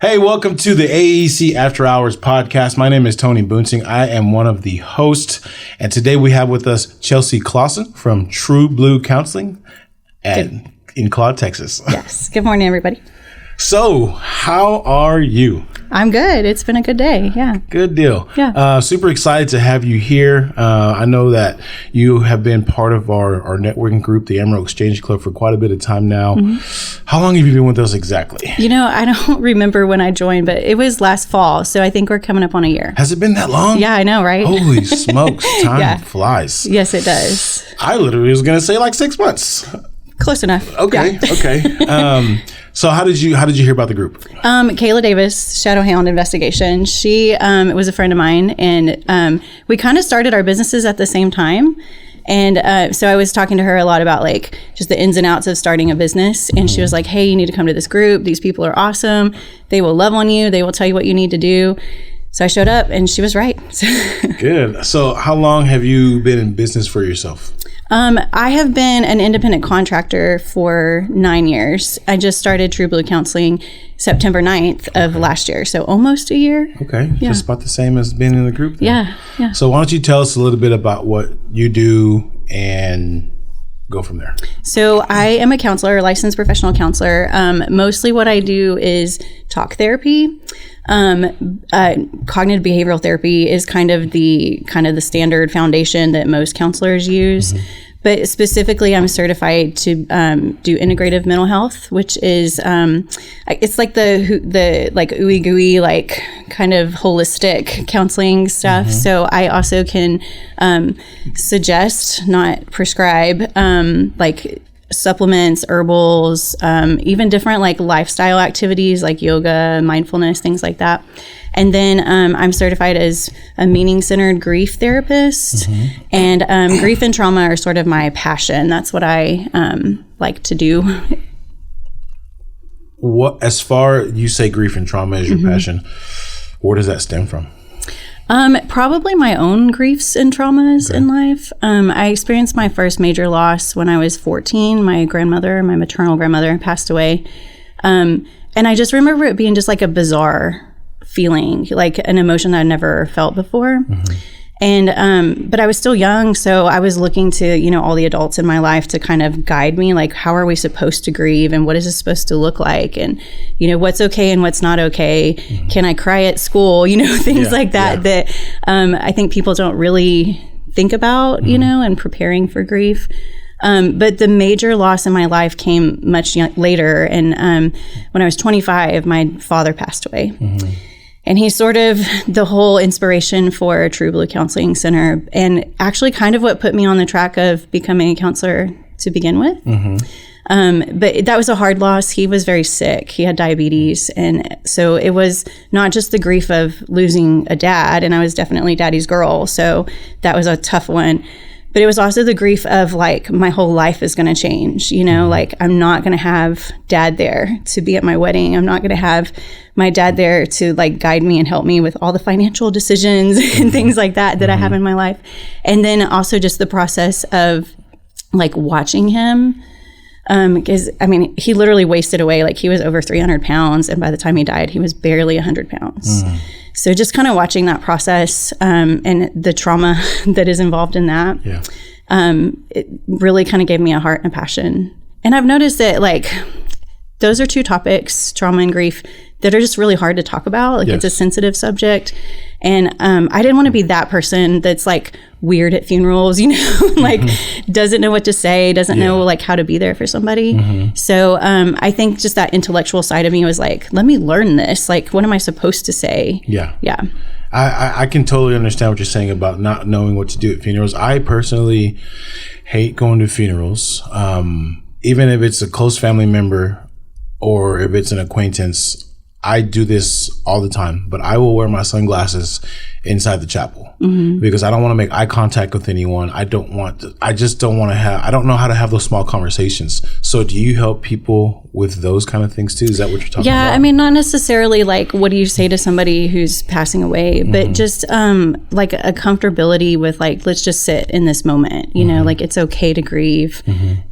Hey, welcome to the AEC After Hours podcast. My name is Tony Boonsing. I am one of the hosts. And today we have with us Chelsie Clawson from True Blue Counseling in Claude, Texas. Yes. Good morning, everybody. So, how are you? I'm good. It's been a good day. Yeah. Good deal. Yeah. Super excited to have you here. I know that you have been part of our networking group, the Amarillo Exchange Club, for quite a bit of time now. Mm-hmm. How long have you been with us exactly? You know, I don't remember when I joined, but it was last fall. So I think we're coming up on a year. Has it been that long? Yeah, I know, right? Holy smokes. Time flies. Yes, it does. I literally was going to say like 6 months. Close enough. Okay. Yeah. Okay. So how did you hear about the group? Kayla Davis, Shadow Hound Investigation. She was a friend of mine, and we kind of started our businesses at the same time. And so I was talking to her a lot about like just the ins and outs of starting a business. And she was like, hey, you need to come to this group. These people are awesome. They will love on you. They will tell you what you need to do. So I showed up and she was right. Good. So how long have you been in business for yourself? I have been an independent contractor for 9 years. I just started True Blue Counseling September 9th of last year. So almost a year. Okay. Yeah. Just about the same as being in the group then. Yeah. Yeah. So why don't you tell us a little bit about what you do and go from there. So I am a counselor, a licensed professional counselor. Mostly what I do is talk therapy. Cognitive behavioral therapy is kind of the standard foundation that most counselors use. Mm-hmm. But specifically, I'm certified to do integrative mental health, which is it's like the like ooey gooey, like kind of holistic counseling stuff. Mm-hmm. So I also can suggest, not prescribe, like supplements, herbals, even different like lifestyle activities like yoga, mindfulness, things like that. And then I'm certified as a meaning-centered grief therapist. Mm-hmm. And grief and trauma are sort of my passion. That's what I like to do. What, as far you say grief and trauma is your mm-hmm. passion, where does that stem from? Probably my own griefs and traumas in life. I experienced my first major loss when I was 14. My maternal grandmother passed away. And I just remember it being just like a bizarre feeling, like an emotion that I'd never felt before. Mm-hmm. And, but I was still young. So I was looking to, all the adults in my life to kind of guide me, like, how are we supposed to grieve and what is this supposed to look like? And, what's okay and what's not okay. Mm-hmm. Can I cry at school? Things like that, that I think people don't really think about, mm-hmm. And preparing for grief. But the major loss in my life came much later. And when I was 25, my father passed away. Mm-hmm. And he's sort of the whole inspiration for True Blue Counseling Center, and actually kind of what put me on the track of becoming a counselor to begin with. Mm-hmm. But that was a hard loss. He was very sick. He had diabetes. And so it was not just the grief of losing a dad, and I was definitely daddy's girl. So that was a tough one. But it was also the grief of like, my whole life is going to change, like I'm not going to have dad there to be at my wedding. I'm not going to have my dad there to like guide me and help me with all the financial decisions and things like that mm-hmm. I have in my life. And then also just the process of like watching him. Because he literally wasted away. Like he was over 300 pounds. And by the time he died, he was barely 100 pounds. Mm. So just kind of watching that process and the trauma that is involved in that, it really kind of gave me a heart and a passion. And I've noticed that like those are two topics, trauma and grief, that are just really hard to talk about. Like it's a sensitive subject. And I didn't want to be that person that's like weird at funerals, like mm-hmm. doesn't know what to say, doesn't know like how to be there for somebody. Mm-hmm. So I think just that intellectual side of me was like, let me learn this. Like, what am I supposed to say? Yeah. Yeah. I can totally understand what you're saying about not knowing what to do at funerals. I personally hate going to funerals. Even if it's a close family member or if it's an acquaintance, I do this all the time, but I will wear my sunglasses inside the chapel because I don't want to make eye contact with anyone. I don't know how to have those small conversations. So do you help people with those kind of things too? Is that what you're talking about? Yeah, I mean, not necessarily like what do you say to somebody who's passing away, but just like a comfortability with like, let's just sit in this moment, you know, like it's okay to grieve.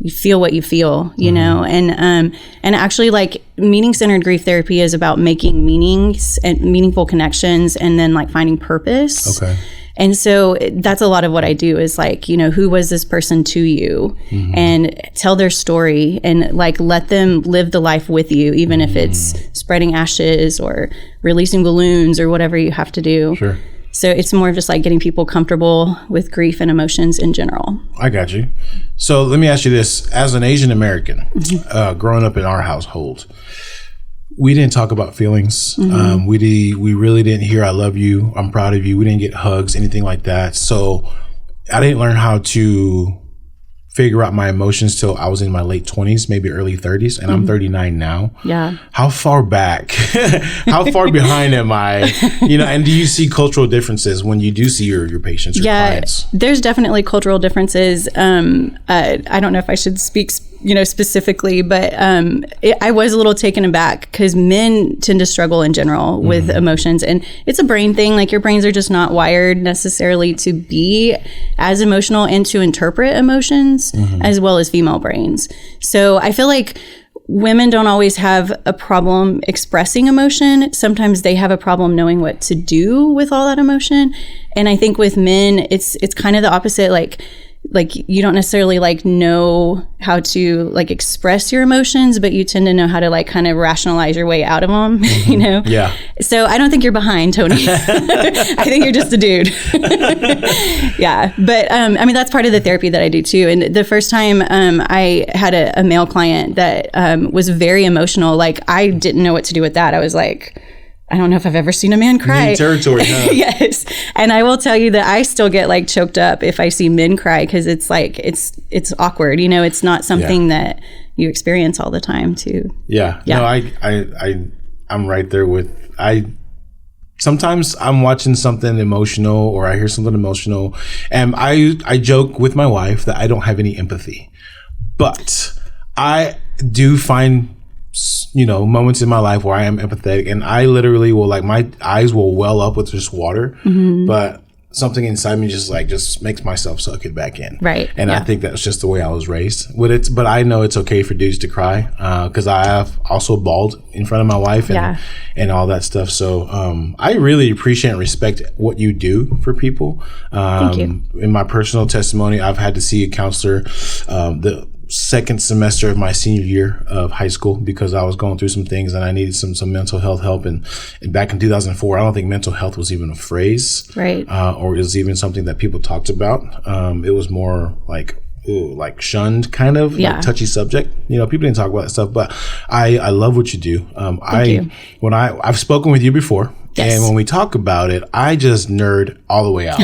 You feel what you feel, you know, and actually like meaning-centered grief therapy is about making meanings and meaningful connections and then like finding purpose. Okay. And so that's a lot of what I do is like, you know, who was this person to you and tell their story and like let them live the life with you, even if it's spreading ashes or releasing balloons or whatever you have to do. Sure. So it's more of just like getting people comfortable with grief and emotions in general. I got you. So let me ask you this. As an Asian American, growing up in our household, we didn't talk about feelings. We really didn't hear "I love you," "I'm proud of you." We didn't get hugs, anything like that. So I didn't learn how to figure out my emotions till I was in my late 20s, maybe early 30s, and I'm 39 now. Yeah. How far back, how far behind am I? You know, and do you see cultural differences when you do see your patients or clients? There's definitely cultural differences. I don't know if I should speak, you know, specifically, but I was a little taken aback because men tend to struggle in general with emotions, and it's a brain thing. Like your brains are just not wired necessarily to be as emotional and to interpret emotions as well as female brains. So I feel like women don't always have a problem expressing emotion. Sometimes they have a problem knowing what to do with all that emotion. And I think with men, it's kind of the opposite. Like you don't necessarily like know how to like express your emotions, but you tend to know how to like kind of rationalize your way out of them, you know? Yeah. So I don't think you're behind, Tony. I think you're just a dude. Yeah. But I mean, that's part of the therapy that I do too. And the first time I had a male client that was very emotional, like I didn't know what to do with that. I was like, I don't know if I've ever seen a man cry. New territory, huh? Yes. And I will tell you that I still get like choked up if I see men cry because it's like, it's awkward. You know, it's not something that you experience all the time too. Yeah. No, I'm right there with, sometimes I'm watching something emotional or I hear something emotional and I joke with my wife that I don't have any empathy, but I do find, you know, moments in my life where I am empathetic and I literally will like my eyes will well up with just water, but something inside me just makes myself suck it back in. Right. And I think that's just the way I was raised with it. But I know it's okay for dudes to cry because I have also bawled in front of my wife and all that stuff. So I really appreciate and respect what you do for people. Thank you. In my personal testimony, I've had to see a counselor the second semester of my senior year of high school because I was going through some things and I needed some mental health help. And back in 2004, I don't think mental health was even a phrase, right? Or it was even something that people talked about. It was more like shunned, kind of like touchy subject. You know, people didn't talk about that stuff. But I love what you do. Thank you. I've spoken with you before. Yes. And when we talk about it, I just nerd all the way out.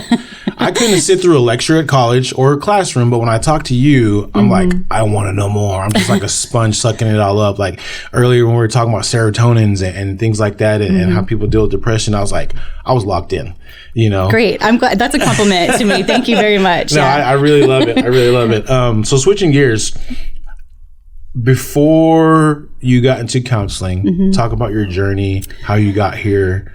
I couldn't sit through a lecture at college or a classroom, but when I talk to you, I'm like, I want to know more. I'm just like a sponge sucking it all up. Like earlier when we were talking about serotonins and things like that and how people deal with depression, I was locked in, you know. Great. I'm glad. That's a compliment to me. Thank you very much. No, I really love it. I really love it. So switching gears, before you got into counseling, talk about your journey, how you got here.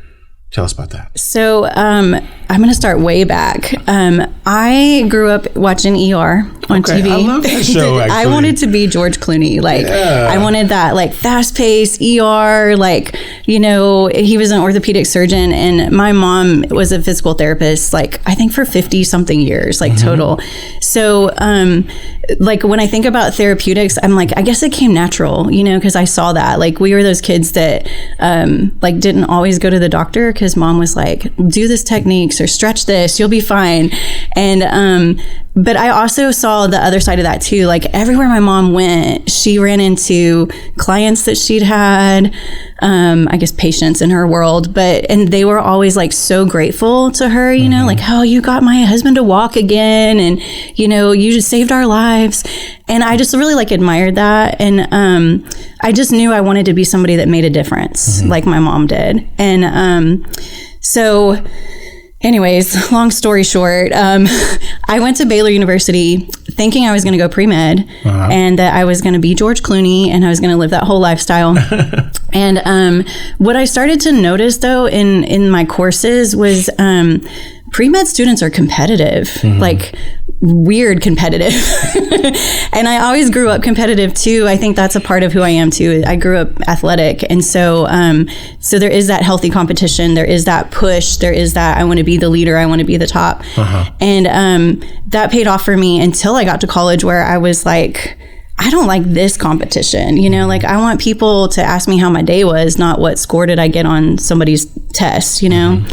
Tell us about that. So I'm going to start way back. I grew up watching ER on TV. I love that show, actually. I wanted to be George Clooney. Like, I wanted that, like, fast-paced ER. Like, you know, he was an orthopedic surgeon, and my mom was a physical therapist, like, I think for 50-something years, like, total. So, like, when I think about therapeutics, I'm like, I guess it came natural, you know, because I saw that. Like, we were those kids that, like, didn't always go to the doctor because mom was like, do this techniques or stretch this, you'll be fine. And but I also saw the other side of that too. Like everywhere my mom went, she ran into clients that she'd had, I guess patients in her world, and they were always like so grateful to her, you know, like, oh, you got my husband to walk again, and you know, you just saved our lives. And I just really like admired that. And I just knew I wanted to be somebody that made a difference like my mom did. And so Anyways, long story short, I went to Baylor University thinking I was going to go pre-med and that I was going to be George Clooney and I was going to live that whole lifestyle. And what I started to notice, though, in my courses was pre-med students are competitive, like weird competitive. And I always grew up competitive too. I think that's a part of who I am too. I grew up athletic. And so so there is that healthy competition. There is that push. There is that I want to be the leader. I want to be the top. And that paid off for me until I got to college, where I was like, I don't like this competition, you know, like I want people to ask me how my day was, not what score did I get on somebody's test, you know?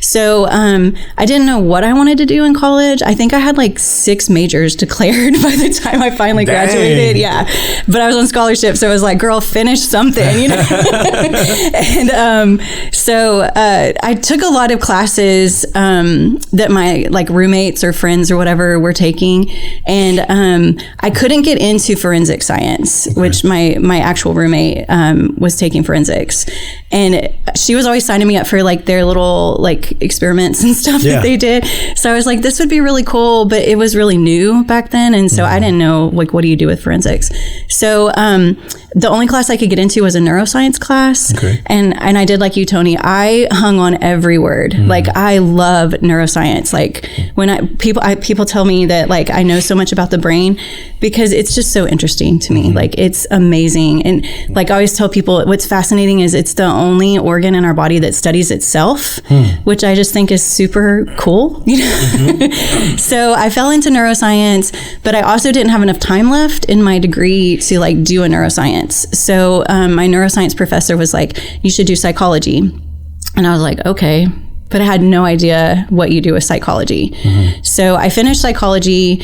So I didn't know what I wanted to do in college. I think I had like 6 majors declared by the time I finally graduated. Yeah. But I was on scholarship. So I was like, girl, finish something, you know? And so I took a lot of classes that my like roommates or friends or whatever were taking. And I couldn't get into forensic science, which my actual roommate was taking forensics, and she was always signing me up for like their little like experiments and stuff that they did. So I was like, this would be really cool, but it was really new back then, and so I didn't know like what do you do with forensics. So the only class I could get into was a neuroscience class, and I did like you, Tony. I hung on every word. Like I love neuroscience. Like when people tell me that like I know so much about the brain because it's just so interesting to me. Like it's amazing. And like I always tell people, what's fascinating is it's the only organ in our body that studies itself, which I just think is super cool. You know? So I fell into neuroscience, but I also didn't have enough time left in my degree to like do a neuroscience. So my neuroscience professor was like, you should do psychology. And I was like, okay. But I had no idea what you do with psychology. So I finished psychology,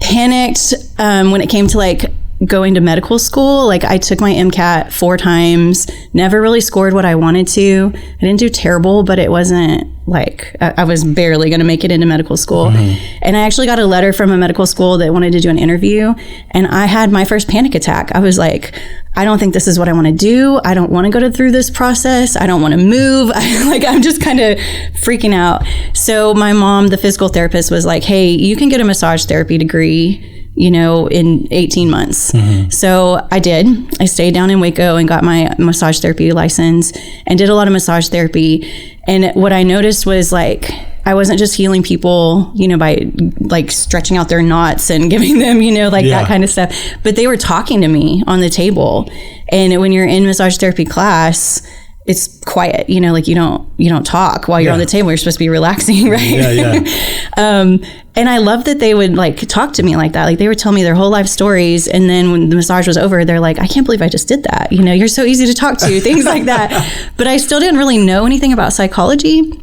panicked when it came to like going to medical school. Like I took my MCAT 4 times, never really scored what I wanted to. I didn't do terrible, but it wasn't like I was barely going to make it into medical school. And I actually got a letter from a medical school that wanted to do an interview, and I had my first panic attack. I was like, I don't think this is what I want to do. I don't want to go through this process. I don't want to move. I'm just kind of freaking out. So my mom, the physical therapist, was like, hey, you can get a massage therapy degree, you know, in 18 months. So I did. I stayed down in Waco and got my massage therapy license and did a lot of massage therapy. And what I noticed was like, I wasn't just healing people, you know, by like stretching out their knots and giving them, you know, like that kind of stuff, but they were talking to me on the table. And when you're in massage therapy class, it's quiet, you know, like you don't talk while you're on the table. You're supposed to be relaxing, right? And I love that they would like talk to me like that. Like they would tell me their whole life stories. And then when the massage was over, they're like, I can't believe I just did that. You know, you're so easy to talk to, things like that. But I still didn't really know anything about psychology.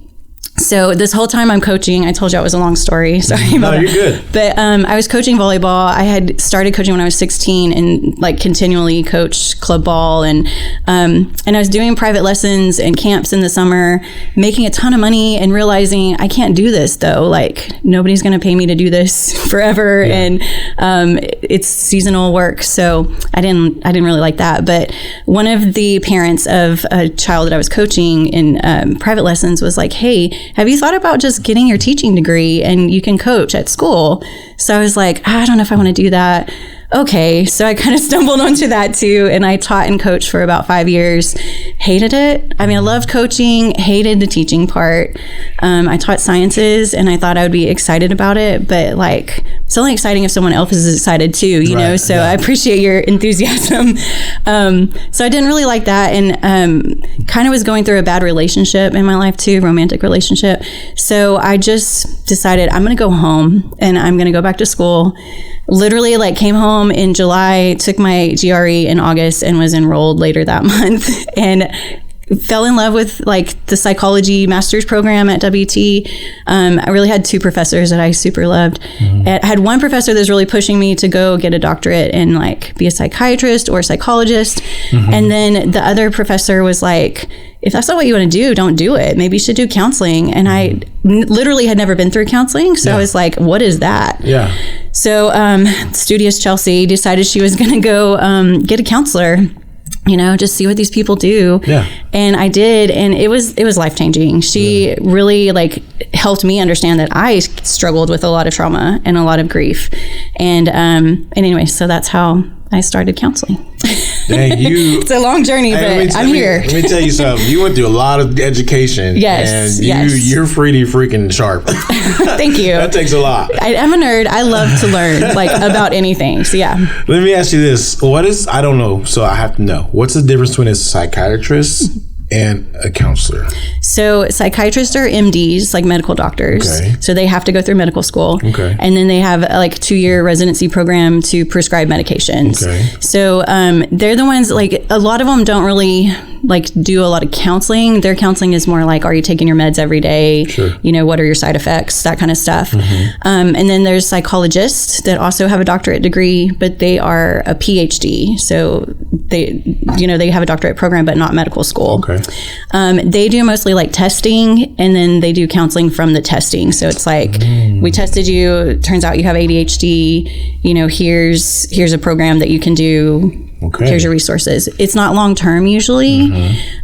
So this whole time I'm coaching, I told you it was a long story. Sorry about that. No, you're good. But I was coaching volleyball. I had started coaching when I was 16 and like continually coached club ball. And I was doing private lessons and camps in the summer, making a ton of money and realizing I can't do this though. Like nobody's going to pay me to do this forever. And it's seasonal work. So I didn't really like that. But one of the parents of a child that I was coaching in private lessons was like, hey, have you thought about just getting your teaching degree and you can coach at school? So I was like, I don't know if I want to do that. Okay. So I kind of stumbled onto that too. And I taught and coached for about 5 years. Hated it. I mean, I loved coaching, hated the teaching part. I taught sciences and I thought I would be excited about it, but like it's only exciting if someone else is excited too, you know? So I appreciate your enthusiasm. So I didn't really like that. And kind of was going through a bad relationship in my life too, romantic relationship. So I just decided I'm going to go home and I'm going to go back to school. Literally like came home in July, took my GRE in August and was enrolled later that month and fell in love with like the psychology master's program at WT. I really had 2 professors that I super loved. I had one professor that was really pushing me to go get a doctorate and like be a psychiatrist or a psychologist. And then the other professor was like, if that's not what you want to do, don't do it. Maybe you should do counseling. And I literally had never been through counseling. So I was like, what is that? So studious Chelsie decided she was going to go get a counselor. just see what these people do. Yeah. And I did, and it was life-changing. She really like helped me understand that I struggled with a lot of trauma and a lot of grief. And anyway, so that's how I started counseling. Dang, it's a long journey, but I'm here. Let me tell you something. You went through a lot of education. Yes. And you're pretty freaking sharp. Thank you. That takes a lot. I'm a nerd. I love to learn like about anything. So yeah. Let me ask you this. I don't know, so I have to know. What's the difference between a psychiatrist and a counselor? So psychiatrists are MDs, like medical doctors. Okay. So they have to go through medical school. Okay. And then they have like a 2-year residency program to prescribe medications. Okay. So they're the ones, like a lot of them don't really like do a lot of counseling. Their counseling is more like, are you taking your meds every day? Sure. What are your side effects? That kind of stuff. Mm-hmm. And then there's psychologists that also have a doctorate degree, but they are a PhD. So they have a doctorate program, but not medical school. Okay. They do mostly like testing, and then they do counseling from the testing. So it's like, we tested you, turns out you have ADHD, here's a program that you can do. Okay. Here's your resources. It's not long-term usually.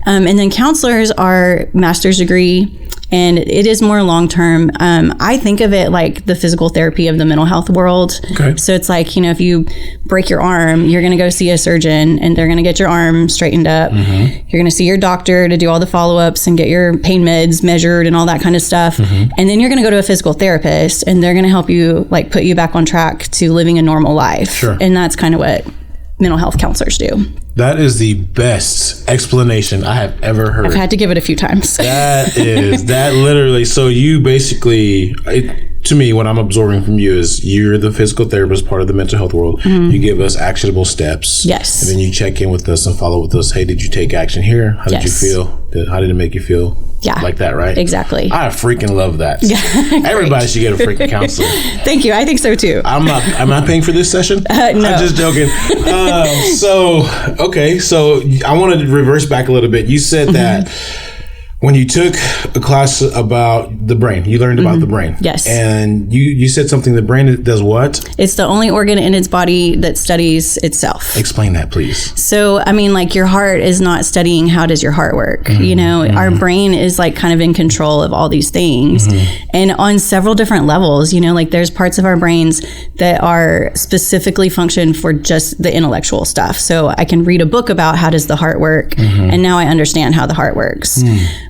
And then counselors are master's degree, and it is more long-term. I think of it like the physical therapy of the mental health world. Okay. So it's like, if you break your arm, you're going to go see a surgeon, and they're going to get your arm straightened up. You're going to see your doctor to do all the follow-ups and get your pain meds measured and all that kind of stuff. And then you're going to go to a physical therapist, and they're going to help you like put you back on track to living a normal life. Sure. And that's kind of what mental health counselors do. That is the best explanation I have ever heard. I've had to give it a few times. That literally, so you basically, to me, what I'm absorbing from you is you're the physical therapist, part of the mental health world. You give us actionable steps. Yes. And then you check in with us and follow with us. Hey, did you take action here? How did you feel? How did it make you feel? Yeah. Like that, right? Exactly. I freaking love that. Everybody should get a freaking counselor. Thank you. I think so too. Am I paying for this session? No. I'm just joking. So I want to reverse back a little bit. You said that when you took a class about the brain, you learned about the brain. Yes. And you said something, the brain does what? It's the only organ in its body that studies itself. Explain that, please. So, like your heart is not studying how does your heart work. Our brain is like kind of in control of all these things. And on several different levels, like there's parts of our brains that are specifically function for just the intellectual stuff. So I can read a book about how does the heart work, and now I understand how the heart works.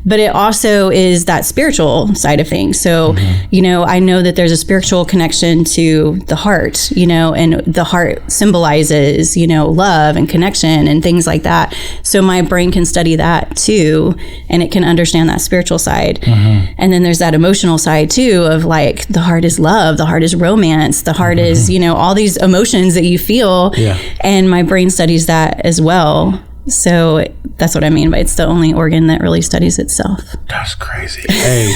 But it also is that spiritual side of things. So, I know that there's a spiritual connection to the heart, and the heart symbolizes, love and connection and things like that. So my brain can study that too, and it can understand that spiritual side. And then there's that emotional side too of like the heart is love, the heart is romance, the heart is, all these emotions that you feel. Yeah. And my brain studies that as well. So that's what I mean by it's the only organ that really studies itself. That's crazy. Hey,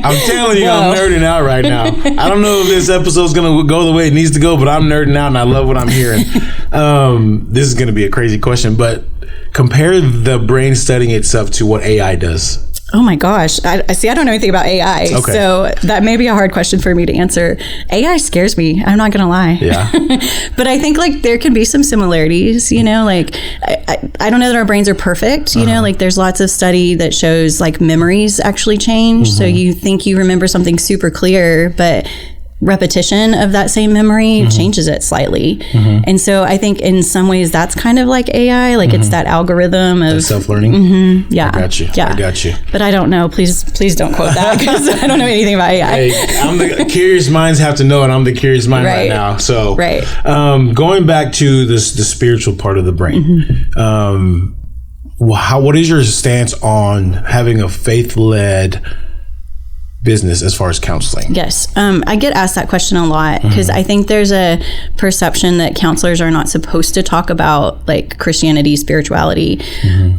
I'm telling you, I'm nerding out right now. I don't know if this episode's going to go the way it needs to go, but I'm nerding out and I love what I'm hearing. This is going to be a crazy question, but compare the brain studying itself to what AI does. Oh my gosh. I don't know anything about AI. Okay. So that may be a hard question for me to answer. AI scares me. I'm not going to lie. Yeah. But I think like there can be some similarities, like I don't know that our brains are perfect, like there's lots of study that shows like memories actually change. So you think you remember something super clear, but repetition of that same memory changes it slightly. And so I think in some ways that's kind of like AI, like it's that algorithm of self-learning. Yeah. I got you. Yeah. I got you. But I don't know. Please don't quote that because I don't know anything about AI. Hey, I'm the curious minds have to know, and I'm the curious mind right now. So going back to the spiritual part of the brain, what is your stance on having a faith-led business as far as counseling? Yes. I get asked that question a lot because I think there's a perception that counselors are not supposed to talk about like Christianity, spirituality.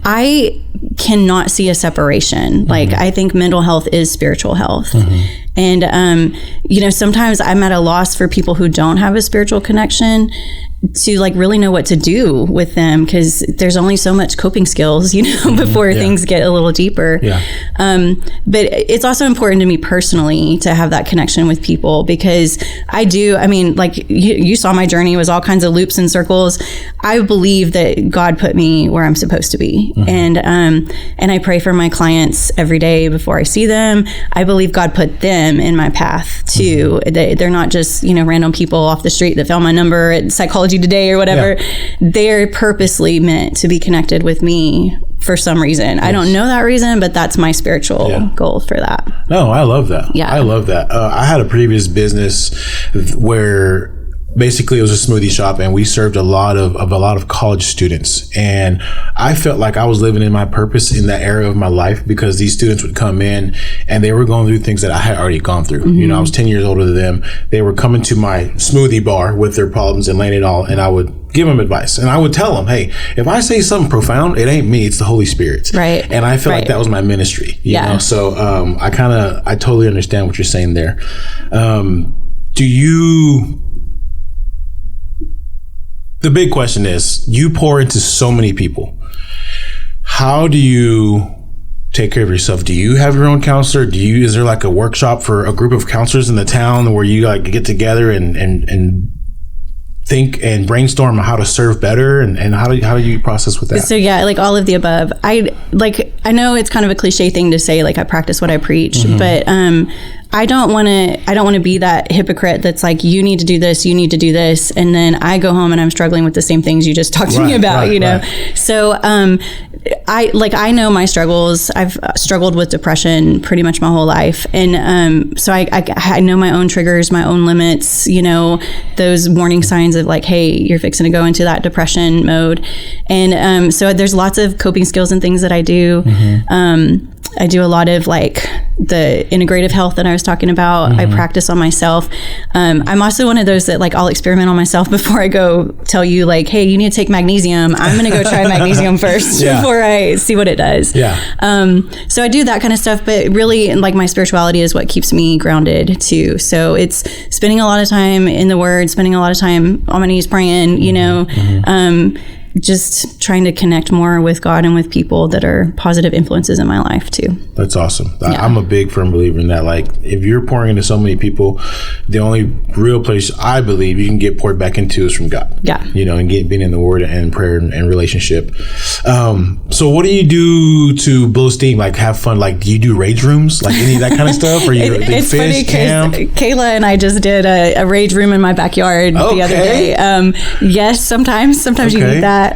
I cannot see a separation. Like I think mental health is spiritual health. And, sometimes I'm at a loss for people who don't have a spiritual connection to like really know what to do with them, because there's only so much coping skills, before things get a little deeper. But it's also important to me personally to have that connection with people, because you saw my journey was all kinds of loops and circles. I believe that God put me where I'm supposed to be. And I pray for my clients every day before I see them. I believe God put them in my path too. They're not just, random people off the street that found my number at Psychology Today or whatever. They're purposely meant to be connected with me for some reason. I don't know that reason, but that's my spiritual goal for that. No, I love that. I love that. I had a previous business where basically it was a smoothie shop, and we served a lot of college students, and I felt like I was living in my purpose in that area of my life, because these students would come in and they were going through things that I had already gone through. I was 10 years older than them. They were coming to my smoothie bar with their problems and laying it all, and I would give them advice, and I would tell them, hey, if I say something profound, it ain't me, it's the Holy Spirit. Right. And I felt like that was my ministry. You know? So I totally understand what you're saying there. The big question is, you pour into so many people. How do you take care of yourself? Do you have your own counselor? Is there like a workshop for a group of counselors in the town where you like get together and think and brainstorm how to serve better, and how do you process with that? So like all of the above. I know it's kind of a cliche thing to say, like I practice what I preach, but I don't want to be that hypocrite that's like, you need to do this, and then I go home and I'm struggling with the same things you just talked to me about, So I know my struggles. I've struggled with depression pretty much my whole life, and so I know my own triggers, my own limits, those warning signs of like, hey, you're fixing to go into that depression mode. And so there's lots of coping skills and things that I do. I do a lot of like the integrative health that I was talking about. I practice on myself. I'm also one of those that like I'll experiment on myself before I go tell you like, hey, you need to take magnesium. I'm going to go try magnesium first before I see what it does. So I do that kind of stuff, but really like my spirituality is what keeps me grounded too. So it's spending a lot of time in the Word, spending a lot of time on my knees praying, just trying to connect more with God and with people that are positive influences in my life too. That's awesome. I'm a big firm believer in that. Like if you're pouring into so many people, the only real place I believe you can get poured back into is from God. And being in the Word and prayer and relationship. So what do you do to blow steam? Like have fun? Like do you do rage rooms? Like any of that kind of stuff? Or you it's fish, funny camp? Kayla and I just did a rage room in my backyard the other day. Yes, sometimes you need that.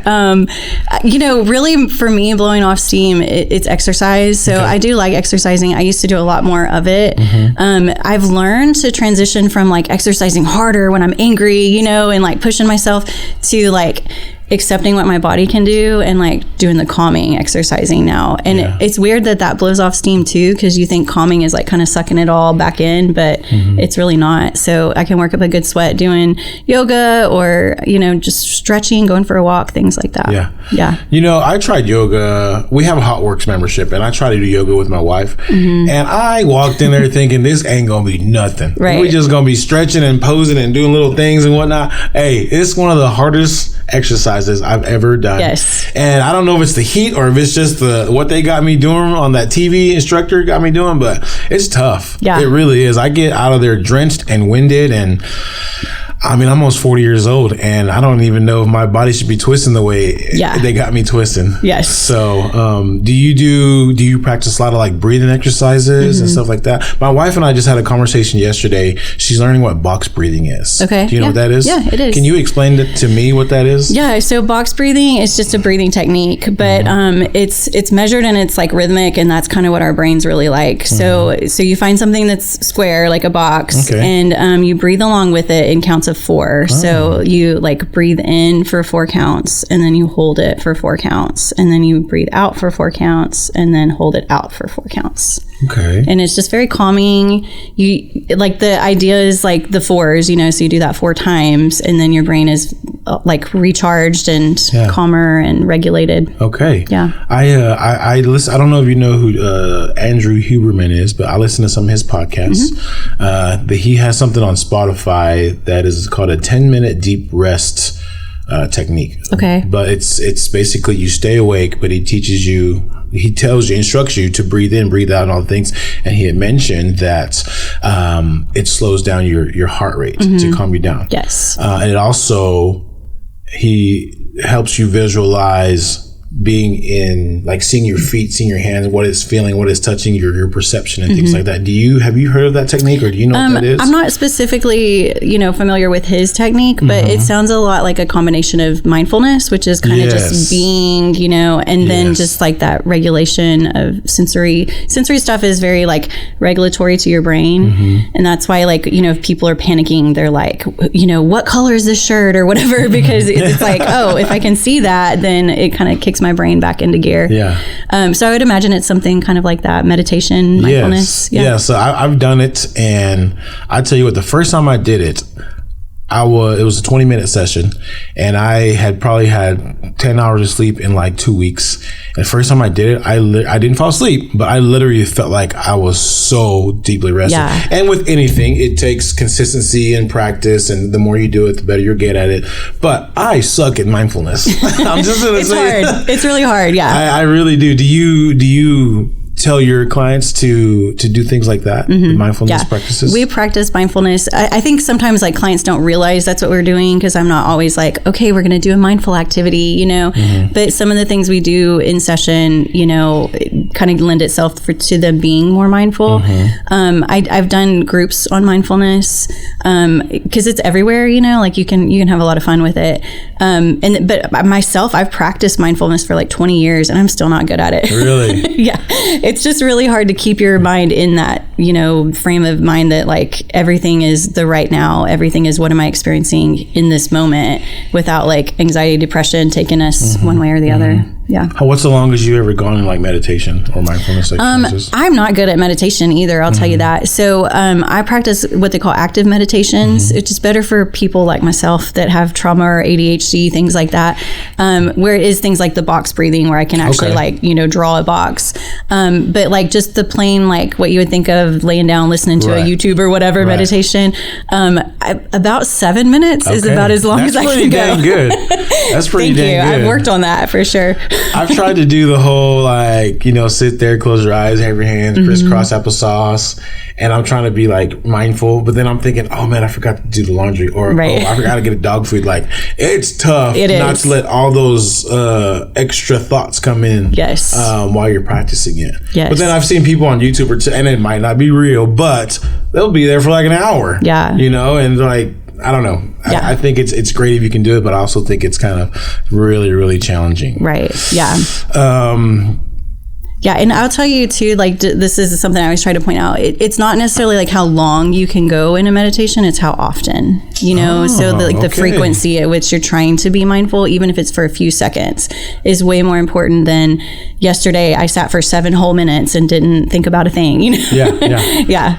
Really for me, blowing off steam, it's exercise. So I do like exercising. I used to do a lot more of it. I've learned to transition from like exercising harder when I'm angry, and like pushing myself to like accepting what my body can do and like doing the calming exercising now. And it's weird that blows off steam too, because you think calming is like kind of sucking it all back in, but it's really not. So I can work up a good sweat doing yoga or, just stretching, going for a walk, things like that. I tried yoga. We have a Hot Works membership, and I try to do yoga with my wife. And I walked in there thinking this ain't gonna be nothing. We just gonna be stretching and posing and doing little things and whatnot. Hey, it's one of the hardest exercises I've ever done. And I don't know if it's the heat or if it's just what they got me doing on that TV instructor got me doing, but it's tough. It really is. I get out of there drenched and winded, and I'm almost 40 years old, and I don't even know if my body should be twisting the way they got me twisting. So do you practice a lot of like breathing exercises and stuff like that? My wife and I just had a conversation yesterday. She's learning what box breathing is. Do you know what that is? It is. Can you explain to me what that is? So box breathing is just a breathing technique, but it's measured and it's like rhythmic, and that's kind of what our brains really like. So you find something that's square, like a box, and you breathe along with it in counts of 4. So you like breathe in for 4 counts, and then you hold it for 4 counts, and then you breathe out for 4 counts, and then hold it out for 4 counts. And it's just very calming. You like the idea is like the 4s, so you do that 4 times, and then your brain is like recharged and calmer and regulated. Okay. Yeah. I listen. I don't know if you know who Andrew Huberman is, but I listen to some of his podcasts. He has something on Spotify that is called a 10-minute deep rest technique. Okay. But it's basically you stay awake, but he instructs you to breathe in, breathe out, and all the things. And he had mentioned that it slows down your heart rate to calm you down. Yes. And it also, he helps you visualize being in, like, seeing your feet, seeing your hands, what it's feeling, what it's touching, your perception and things like that. Have you heard of that technique, or do you know what that is? I'm not specifically, familiar with his technique, but it sounds a lot like a combination of mindfulness, which is kind of just being, and then just like that regulation of sensory stuff is very like regulatory to your brain. And that's why, like, if people are panicking, they're like, what color is this shirt or whatever, because it's like, oh, if I can see that, then it kind of kicks my brain back into gear. So I would imagine it's something kind of like that, meditation, mindfulness. So I've done it, and I tell you what, the first time I did it, it was a 20-minute session, and I had probably had 10 hours of sleep in like 2 weeks. And the first time I did it, I didn't fall asleep, but I literally felt like I was so deeply rested. And with anything, it takes consistency and practice, and the more you do it, the better you get at it. But I suck at mindfulness. I'm just gonna say, it's hard. It's really hard. I really do. Do you tell your clients to do things like that, mindfulness practices? We practice mindfulness. I think sometimes like clients don't realize that's what we're doing, because I'm not always like, okay, we're going to do a mindful activity, but some of the things we do in session, kind of lend itself to them being more mindful. I've done groups on mindfulness because it's everywhere, like you can have a lot of fun with it. But myself, I've practiced mindfulness for like 20 years and I'm still not good at it. Really? Yeah. It's just really hard to keep your mind in that, frame of mind that like everything is the right now. Everything is what am I experiencing in this moment, without like anxiety, depression taking us one way or the other. Yeah. What's the longest you ever gone in like meditation or mindfulness exercises? I'm not good at meditation either. I'll tell you that. So I practice what they call active meditations. It's just better for people like myself that have trauma or ADHD, things like that, where it is things like the box breathing, where I can actually draw a box. But like just the plain, like what you would think of laying down, listening to a YouTube or whatever meditation, about 7 minutes is about as long as I can go. That's pretty dang good. That's pretty dang good. I've worked on that for sure. I've tried to do the whole sit there, close your eyes, have your hands, crisscross applesauce, and I'm trying to be like mindful, but then I'm thinking, oh man, I forgot to do the laundry, or I forgot to get a dog food. Like, it's tough not to let all those extra thoughts come in while you're practicing it. But then I've seen people on YouTube, and it might not be real, but they'll be there for like an hour. And like, I don't know. I think it's great if you can do it, but I also think it's kind of really, really challenging. Right. Yeah. And I'll tell you too, like this is something I always try to point out. It's not necessarily like how long you can go in a meditation, it's how often, so the frequency at which you're trying to be mindful, even if it's for a few seconds, is way more important than yesterday I sat for 7 whole minutes and didn't think about a thing, Yeah.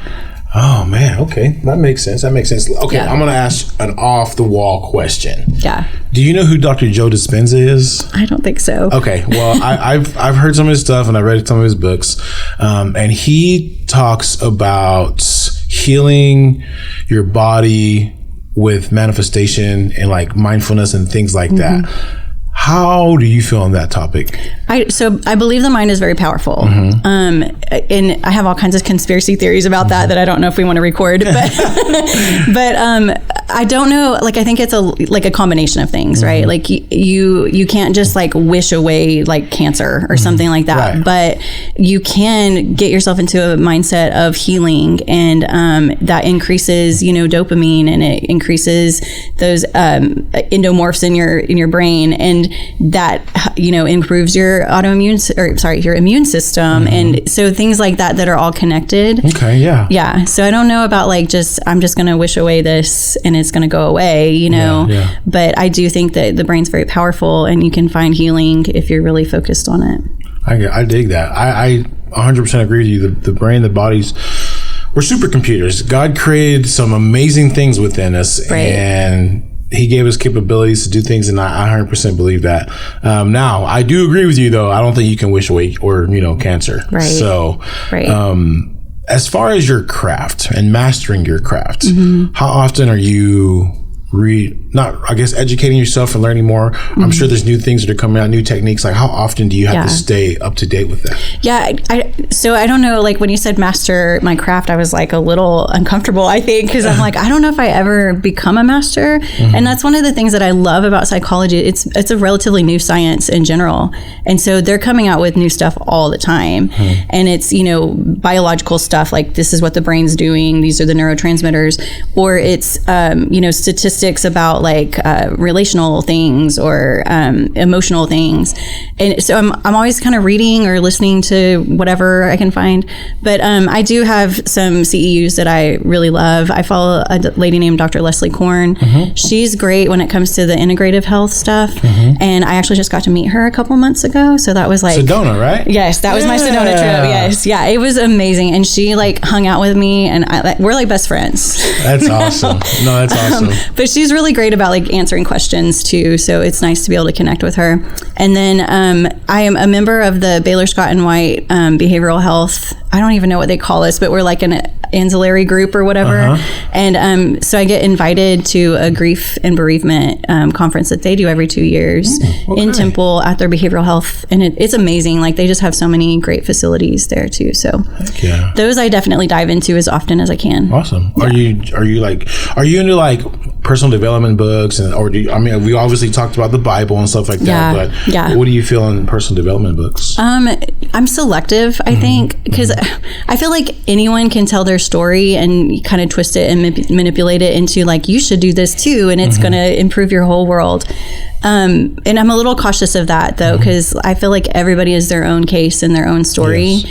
Oh man, okay. That makes sense. Okay, I'm going to ask an off-the-wall question. Yeah. Do you know who Dr. Joe Dispenza is? I don't think so. Okay, well, I've heard some of his stuff and I read some of his books, and he talks about healing your body with manifestation and like mindfulness and things like that. How do you feel on that topic? I believe the mind is very powerful. And I have all kinds of conspiracy theories about that I don't know if we want to record, but I don't know, like I think it's a combination of things, right? Like you can't just like wish away like cancer or something like that, but you can get yourself into a mindset of healing, and that increases, dopamine, and it increases those endomorphs in your brain, and that improves your your immune system, and so things like that are all connected. So I don't know about like I'm just gonna wish away this and it's gonna go away, but I do think that the brain's very powerful, and you can find healing if you're really focused on it. I dig that. I 100% agree with you. The brain, the body's, we're supercomputers. God created some amazing things within us, and he gave us capabilities to do things, and I 100% believe that. Now, I do agree with you, though. I don't think you can wish away or, cancer. Right. So, as far as your craft and mastering your craft, how often are you educating yourself and learning more? I'm sure there's new things that are coming out, new techniques. Like, how often do you have to stay up to date with that? Yeah. So I don't know, like when you said master my craft, I was like a little uncomfortable, I think, because I'm like, I don't know if I ever become a master. And that's one of the things that I love about psychology. It's a relatively new science in general. And so they're coming out with new stuff all the time. And it's, biological stuff, like this is what the brain's doing. These are the neurotransmitters. Or it's, statistics about like relational things or emotional things, and so I'm always kind of reading or listening to whatever I can find. But I do have some CEUs that I really love. I follow a lady named Dr. Leslie Korn. She's great when it comes to the integrative health stuff, and I actually just got to meet her a couple months ago. So that was like Sedona, right? Yes, that was my Sedona trip. Yes, yeah, it was amazing, and she like hung out with me, and we're like best friends. That's awesome. No, that's awesome. But she's really great about like answering questions too, so it's nice to be able to connect with her. And then I am a member of the Baylor Scott and White behavioral health. I don't even know what they call us, but we're like an ancillary group or whatever. And so I get invited to a grief and bereavement conference that they do every 2 years in Temple at their behavioral health, and it's amazing. Like they just have so many great facilities there too. So those I definitely dive into as often as I can. Awesome. Are you into like personal development books, we obviously talked about the Bible and stuff like that, but what do you feel in personal development books? I'm selective, I think, because I feel like anyone can tell their story and kind of twist it and manipulate it into like, you should do this too, and it's going to improve your whole world. And I'm a little cautious of that though, because I feel like everybody is their own case and their own story.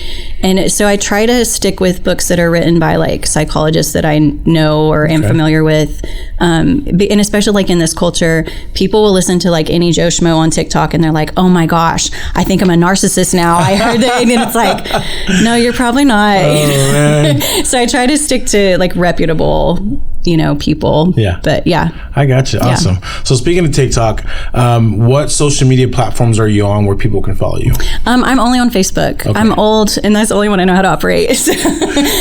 And so I try to stick with books that are written by like psychologists that I know or am familiar with. And especially like in this culture, people will listen to like any Joe Schmo on TikTok and they're like, oh my gosh, I think I'm a narcissist now. I heard that. And it's like, no, you're probably not. Oh, man. So I try to stick to like reputable, people. But I got you. Awesome. So speaking of TikTok, what social media platforms are you on where people can follow you? I'm only on Facebook. I'm old, and that's the only one I know how to operate.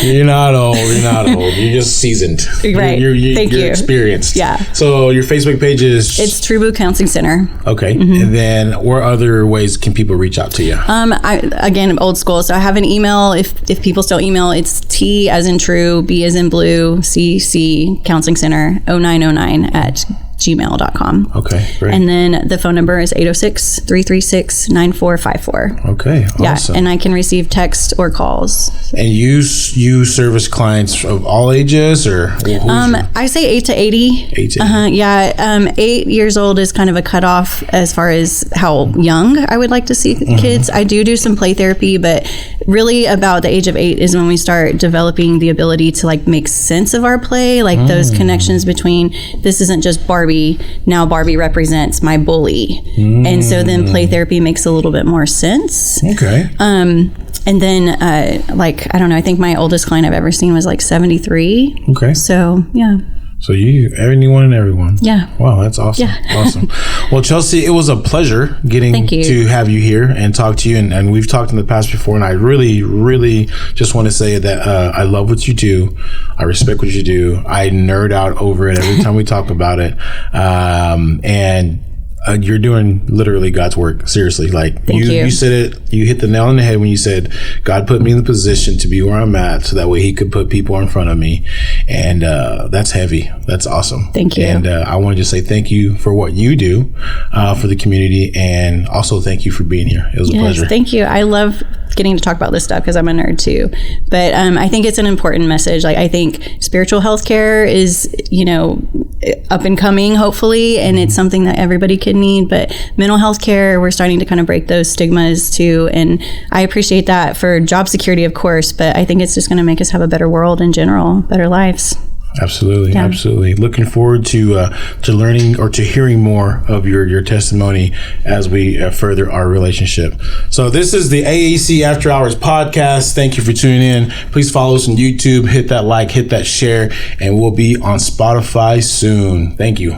You're not old. You're just seasoned. Right. Thank you. Experienced. Yeah. So your Facebook page is? It's True Blue Counseling Center. Okay. And then what other ways can people reach out to you? I'm old school, so I have an email. If people still email, it's T as in true, B as in blue, CC Counseling Center 0909 at gmail.com. Okay, great. And then the phone number is 806-336-9454. Okay, awesome. Yeah, and I can receive text or calls. And you service clients of all ages, or? I say 8 to 80. 8 to 80. Yeah, 8 years old is kind of a cutoff as far as how young I would like to see kids. I do some play therapy, but really about the age of 8 is when we start developing the ability to like make sense of our play, like those connections between this isn't just Barbie. Now Barbie represents my bully. And so then play therapy makes a little bit more sense. Okay. And then I don't know, I think my oldest client I've ever seen was like 73. Okay. So yeah. So anyone and everyone. Yeah. Wow, that's awesome. Yeah. Awesome. Well, Chelsie, it was a pleasure getting to have you here and talk to you. And we've talked in the past before, and I really, really just want to say that I love what you do. I respect what you do. I nerd out over it every time we talk about it. And you're doing literally God's work. Seriously. Like you said it, you hit the nail on the head when you said, God put me in the position to be where I'm at so that way he could put people in front of me. And that's heavy. That's awesome. Thank you. And I want to just say thank you for what you do for the community. And also thank you for being here. It was a pleasure. Thank you. I love getting to talk about this stuff because I'm a nerd too. But I think it's an important message. Like I think spiritual health care is, up and coming, hopefully, and it's something that everybody could need. But mental health care, we're starting to kind of break those stigmas too. And I appreciate that for job security, of course, but I think it's just going to make us have a better world in general, better lives. Absolutely. Yeah. Absolutely. Looking forward to learning or to hearing more of your testimony as we further our relationship. So this is the AAC After Hours podcast. Thank you for tuning in. Please follow us on YouTube, hit that like, hit that share, and we'll be on Spotify soon. Thank you.